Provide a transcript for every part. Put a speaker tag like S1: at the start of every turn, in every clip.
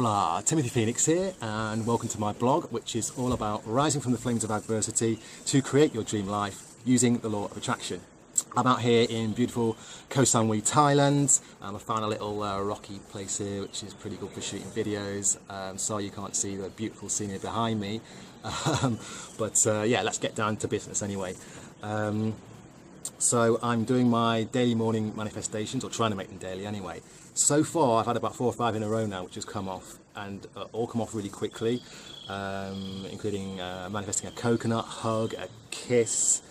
S1: Hola, Timothy Phoenix here, and welcome to my blog, which is all about rising from the flames of adversity to create your dream life using the law of attraction. I'm out here in beautiful Koh Samui, Thailand. I found a little rocky place here, which is pretty good for shooting videos. Sorry you can't see the beautiful scenery behind me, but yeah, let's get down to business anyway. So I'm doing my daily morning manifestations, or trying to make them daily anyway. So far I've had about 4 or 5 in a row now which has come off, and all come off really quickly, including manifesting a coconut, hug, a kiss,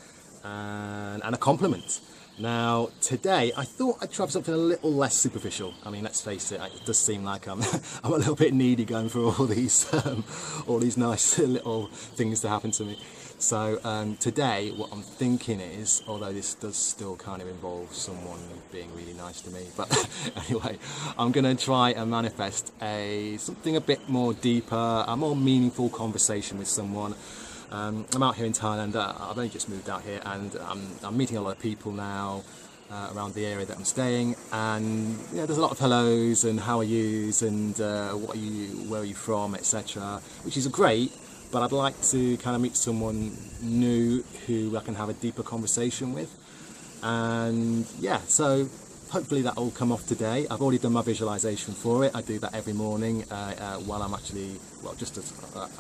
S1: and a compliment. Now today I thought I'd try something a little less superficial. I mean, let's face it, it does seem like I'm I'm a little bit needy going through all these nice little things to happen to me. So today what I'm thinking is, although this does still kind of involve someone being really nice to me, but anyway, I'm going to try and manifest something a bit more deeper, a more meaningful conversation with someone. I'm out here in Thailand. I've only just moved out here, and I'm meeting a lot of people now around the area that I'm staying, and you know, there's a lot of hellos and how are yous and what are you, where are you from, etc., which is great. But I'd like to kind of meet someone new who I can have a deeper conversation with. And yeah, so hopefully that will come off today. I've already done my visualization for it. I do that every morning while I'm actually, well, just as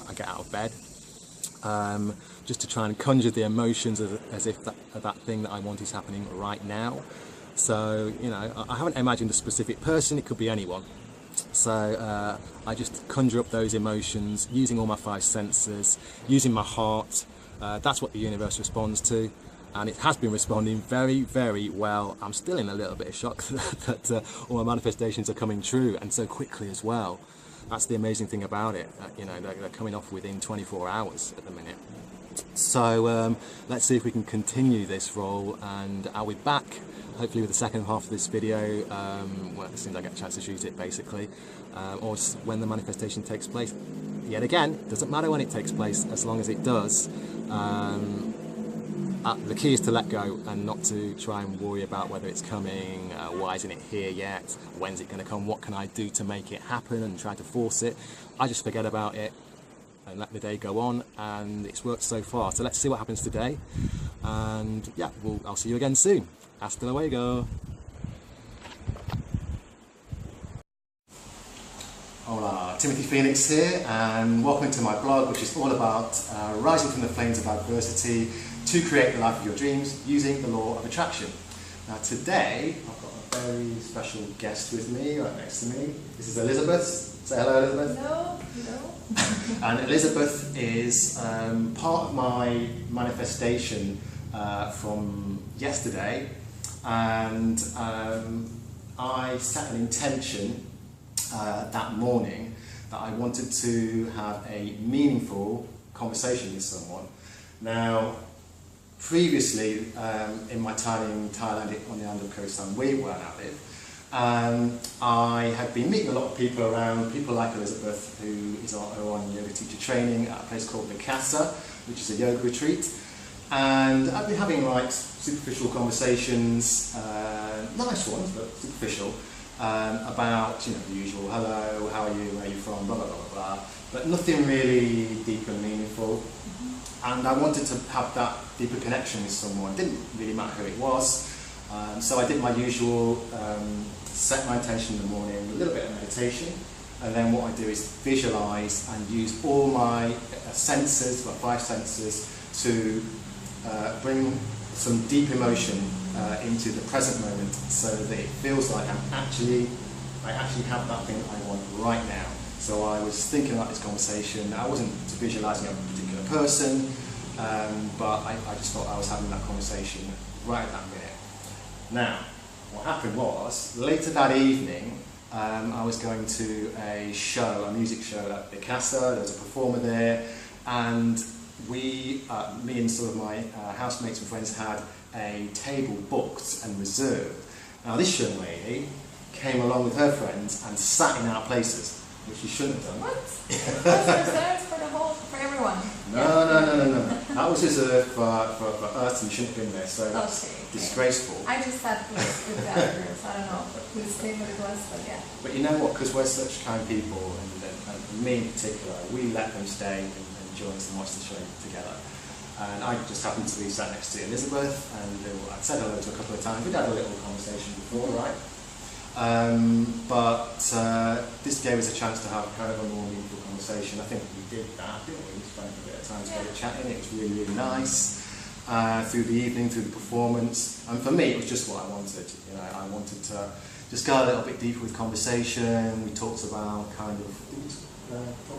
S1: I get out of bed. Just to try and conjure the emotions as if that thing that I want is happening right now. So, you know, I haven't imagined a specific person, it could be anyone. So I just conjure up those emotions using all my 5 senses, using my heart. That's what the universe responds to, and it has been responding very, very well. I'm still in a little bit of shock that all my manifestations are coming true, and so quickly as well. That's the amazing thing about it. You know, they're coming off within 24 hours at the minute. So let's see if we can continue this role, and I'll be back hopefully with the second half of this video, well, as soon as I get a chance to shoot it, basically, or when the manifestation takes place. Yet again, doesn't matter when it takes place, as long as it does. The key is to let go and not to try and worry about whether it's coming, why isn't it here yet, when's it going to come, what can I do to make it happen, and try to force it. I just forget about it and let the day go on, and it's worked so far. So let's see what happens today, and yeah, I'll see you again soon. Hasta luego. Hola, Timothy Phoenix here, and welcome to my blog, which is all about rising from the flames of adversity to create the life of your dreams using the law of attraction. Now today I've got a very special guest with me, right next to me. This is Elisabeth. Say hello, Elisabeth.
S2: Hello.
S1: And Elisabeth is part of my manifestation from yesterday, and I set an intention that morning that I wanted to have a meaningful conversation with someone. Now, previously, in my time in Thailand on the island of Koh Samui, where I live, I had been meeting a lot of people around, people like Elisabeth, who is on yoga teacher training at a place called Vikasa, which is a yoga retreat. And I've been having like superficial conversations, nice ones, but superficial, about, you know, the usual, hello, how are you, where are you from, blah, blah, blah, blah, blah, but nothing really deep and meaningful. And I wanted to have that deeper connection with someone. It didn't really matter who it was. So I did my usual, set my intention in the morning, a little bit of meditation, and then what I do is visualize and use all my senses, my 5 senses, to bring some deep emotion into the present moment, so that it feels like I actually have that thing that I want right now. So I was thinking about this conversation. I wasn't visualizing a particular person, but I just thought I was having that conversation right at that minute. Now, what happened was, later that evening, I was going to a show, a music show at Vikasa. There was a performer there, and me and some of my housemates and friends had a table booked and reserved. Now this young lady came along with her friends and sat in our places. which you shouldn't have done.
S2: What? That's reserved for everyone.
S1: No. That was reserved for us, and you shouldn't have been there. So that's disgraceful.
S2: I just had with the other girls. I don't know whose favorite it was, but yeah.
S1: But you know what? Because we're such kind people, and me in particular, we let them stay and join us and watch the show together. And I just happened to be sat next to Elisabeth, and I'd said hello to her a couple of times. We'd had a little conversation before, right? But this gave us a chance to have kind of a more meaningful conversation. I think we did that, didn't we? We spent a bit of time together chatting. It was really, really nice. Through the evening, through the performance. And for me, it was just what I wanted. You know, I wanted to just go a little bit deeper with conversation. We talked about talk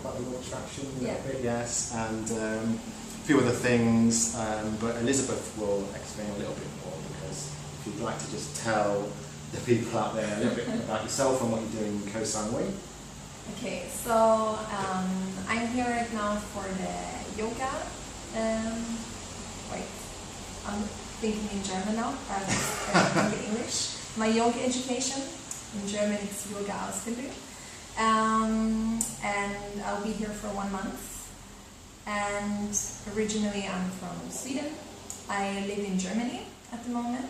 S1: about the law of attraction a little bit, yes, and a few other things. But Elisabeth will explain a little bit more, because if you'd like to just tell the people out there a little bit about yourself and what you're doing in Koh Samui.
S2: Okay, so I'm here right now for the yoga. Wait, I'm thinking in German now, rather than English. My yoga education, in German it's Yoga Ausbildung. And I'll be here for 1 month. And originally I'm from Sweden. I live in Germany at the moment.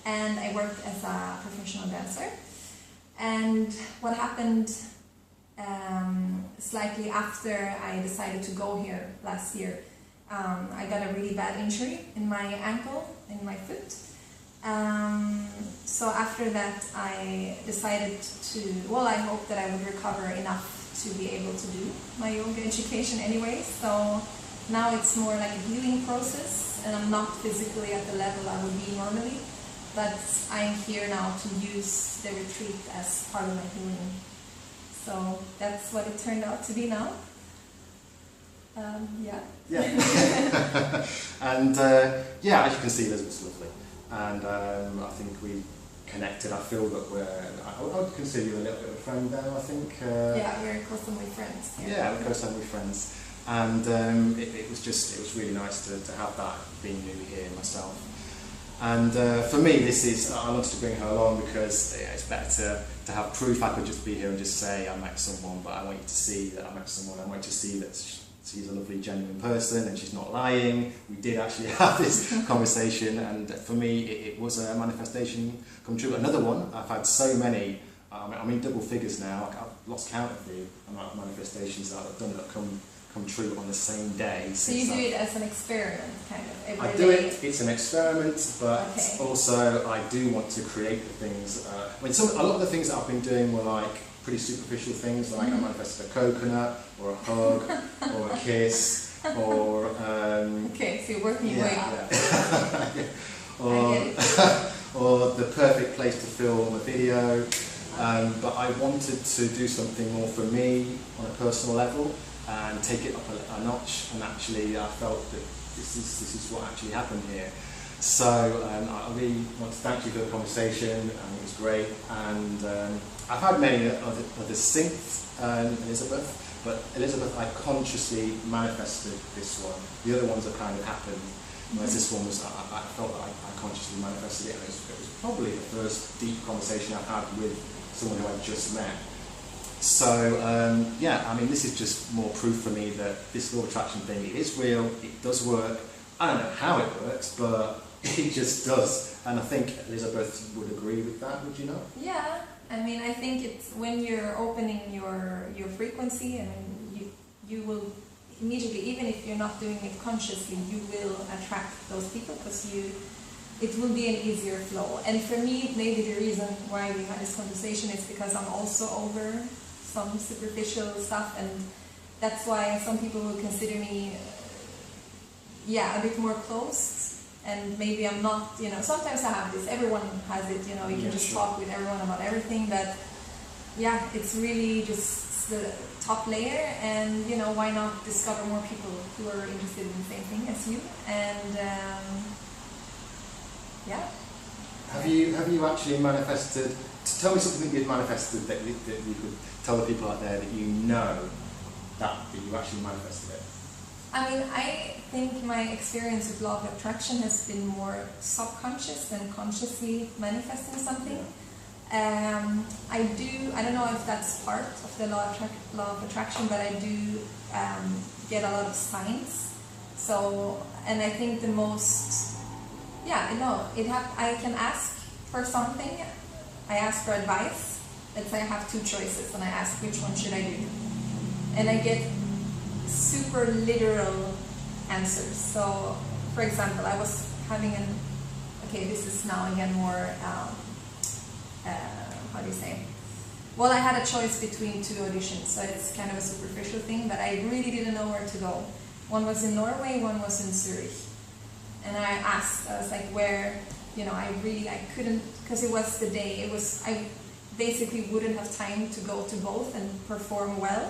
S2: And I worked as a professional dancer. And what happened slightly after I decided to go here last year, I got a really bad injury in my ankle, in my foot. So after that I decided I hoped that I would recover enough to be able to do my yoga education anyway. So now it's more like a healing process, and I'm not physically at the level I would be normally. But I'm here now to use the retreat as part of my healing. So that's what it turned out to be now.
S1: And as you can see, Elizabeth's lovely. And I think we connected. I feel that I would consider you a little bit of a friend now, I think.
S2: We're Koh Samui friends.
S1: Yeah, we're Koh Samui friends. And it was really nice to have that, being new here myself. And for me, I wanted to bring her along because it's better to have proof. I could just be here and just say I met someone, but I want you to see that I met someone. I want you to see that she's a lovely, genuine person and she's not lying. We did actually have this conversation, and for me, it was a manifestation come true. Another one. I've had so many. I'm in double figures now. I've lost count of the amount of manifestations that I've done that come true on the same day.
S2: So you do it as an experiment, kind of, every day?
S1: I do it, it's an experiment, but also I do want to create the things. A lot of the things that I've been doing were like pretty superficial things, like I manifested a coconut, or a hug, or a kiss, or...
S2: okay, so you're working your way up.
S1: Or the perfect place to film a video. But I wanted to do something more for me on a personal level, and take it up a notch, and actually I felt that this is what actually happened here. So I really want to thank you for the conversation, and it was great. And I've had many others since Elisabeth, but Elisabeth, I consciously manifested this one. The other ones have kind of happened, whereas this one was, I felt that I consciously manifested it, and it was probably the first deep conversation I've had with someone who I'd just met. So, this is just more proof for me that this law of attraction thing, it is real, it does work. I don't know how it works, but it just does. And I think Elisabeth would agree with that, would you not?
S2: Yeah, I think it's when you're opening your frequency, you will immediately, even if you're not doing it consciously, you will attract those people, because it will be an easier flow. And for me, maybe the reason why we had this conversation is because I'm also over some superficial stuff, and that's why some people will consider me a bit more closed, and maybe I'm not, sometimes I have this, everyone has it, you can just talk with everyone about everything, but it's really just the top layer, and why not discover more people who are interested in the same thing as you, and
S1: Have you actually manifested? Tell me something that you've manifested that you could tell the people out there that you know that you actually manifested it.
S2: I think my experience with law of attraction has been more subconscious than consciously manifesting something. I don't know if that's part of the law of attraction, but I do get a lot of signs. So, and I think the most, I can ask for something. I ask for advice. Let's say I have two choices and I ask which one should I do. And I get super literal answers. So, for example, I was having this is now again more, how do you say? Well, I had a choice between two auditions, so it's kind of a superficial thing, but I really didn't know where to go. One was in Norway, one was in Zurich. And I was like, where, I couldn't, because it was the day, I basically wouldn't have time to go to both and perform well.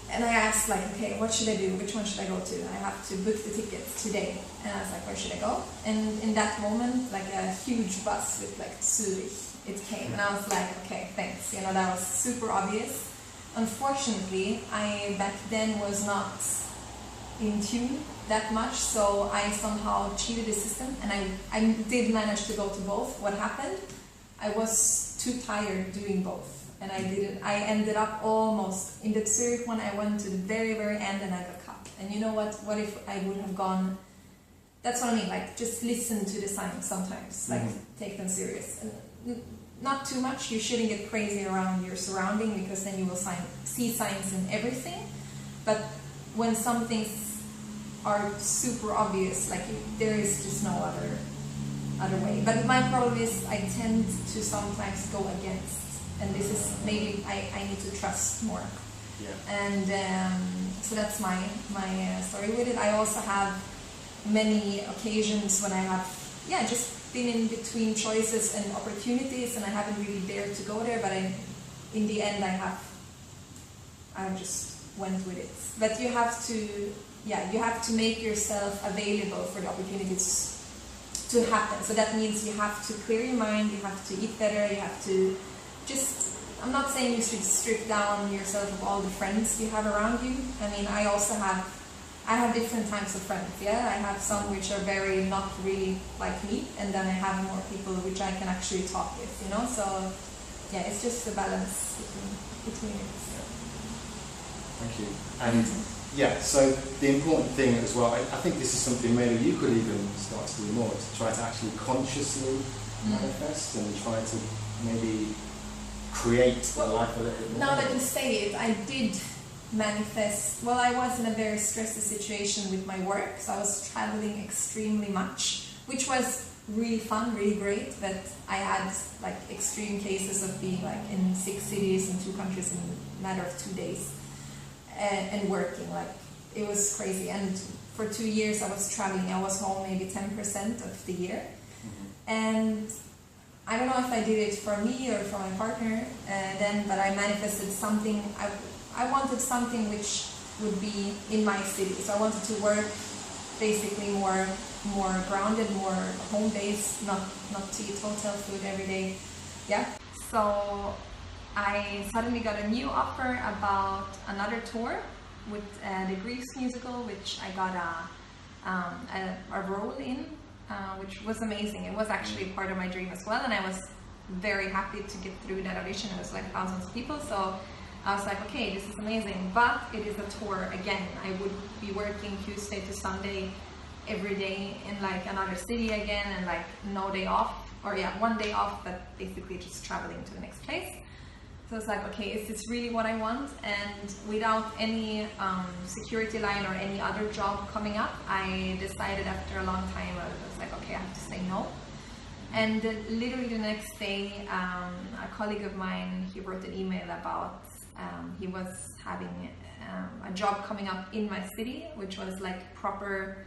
S2: And I asked, like, okay, what should I do? Which one should I go to? I have to book the tickets today. And I was like, where should I go? And in that moment, like a huge bus with like Zurich, it came. And I was like, okay, thanks. That was super obvious. Unfortunately, I back then was not in tune that much, so I somehow cheated the system, and I did manage to go to both. What happened? I was too tired doing both. And I ended up almost, in the Zurich one, I went to the very, very end and I got cut. And you know what if I would have gone, that's what I mean, like, just listen to the signs sometimes, like, take them serious. And not too much, you shouldn't get crazy around your surrounding, because then you will see signs in everything. But when some things are super obvious, like, there is just no other way. But my problem is I tend to sometimes go against. And this is maybe I need to trust more. Yeah. And so that's my story with it. I also have many occasions when I have just been in between choices and opportunities, and I haven't really dared to go there. But in the end, I just went with it. But you have to make yourself available for the opportunities to happen. So that means you have to clear your mind. You have to eat better. You have to I'm not saying you should strip down yourself of all the friends you have around you. I mean, I have different types of friends, yeah? I have some which are very not really like me, and then I have more people which I can actually talk with, So, yeah, it's just a balance between it.
S1: Yeah. Thank you. And, so the important thing as well, I think this is something maybe you could even start to do more, to try to actually consciously manifest and try to maybe create the life a little bit more.
S2: Now that you say it, I did manifest. Well, I was in a very stressful situation with my work, so I was traveling extremely much, which was really fun, really great, but I had like extreme cases of being like in 6 cities and 2 countries in a matter of 2 days and working, like it was crazy. And for 2 years I was traveling. I was home maybe 10% of the year. And I don't know if I did it for me or for my partner then, but I manifested something. I wanted something which would be in my city. So I wanted to work basically more grounded, more home-based, not to eat hotel food every day. Yeah. So I suddenly got a new offer about another tour with the Greece musical, which I got a role in. Which was amazing. It was actually part of my dream as well, and I was very happy to get through that audition. It was like thousands of people, so I was like, okay, this is amazing, but it is a tour again. I would be working Tuesday to Sunday every day in like another city again, and like no day off, or 1 day off, but basically just traveling to the next place. So I was like, okay, is this really what I want? And without any security line or any other job coming up, I decided after a long time, I was like, okay, I have to say no. And literally the next day, a colleague of mine, he wrote an email about he was having a job coming up in my city, which was like proper,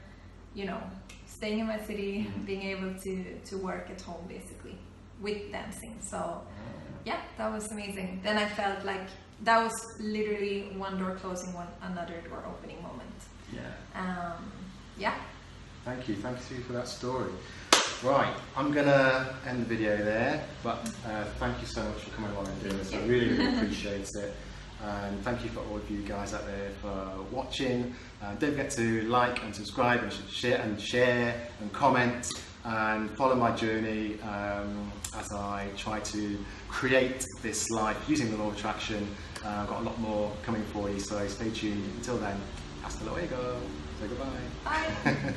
S2: staying in my city, being able to work at home basically with dancing. So yeah, that was amazing. Then I felt like that was literally one door closing, another door opening moment.
S1: Yeah.
S2: Yeah.
S1: Thank you for that story. Right, I'm gonna end the video there, but thank you so much for coming along and doing this. I really, really appreciate it. And thank you for all of you guys out there for watching. Don't forget to like and subscribe and share and comment. and follow my journey as I try to create this life using the law of attraction. I've got a lot more coming for you, so stay tuned. Until then, hasta luego. Say goodbye.
S2: Bye.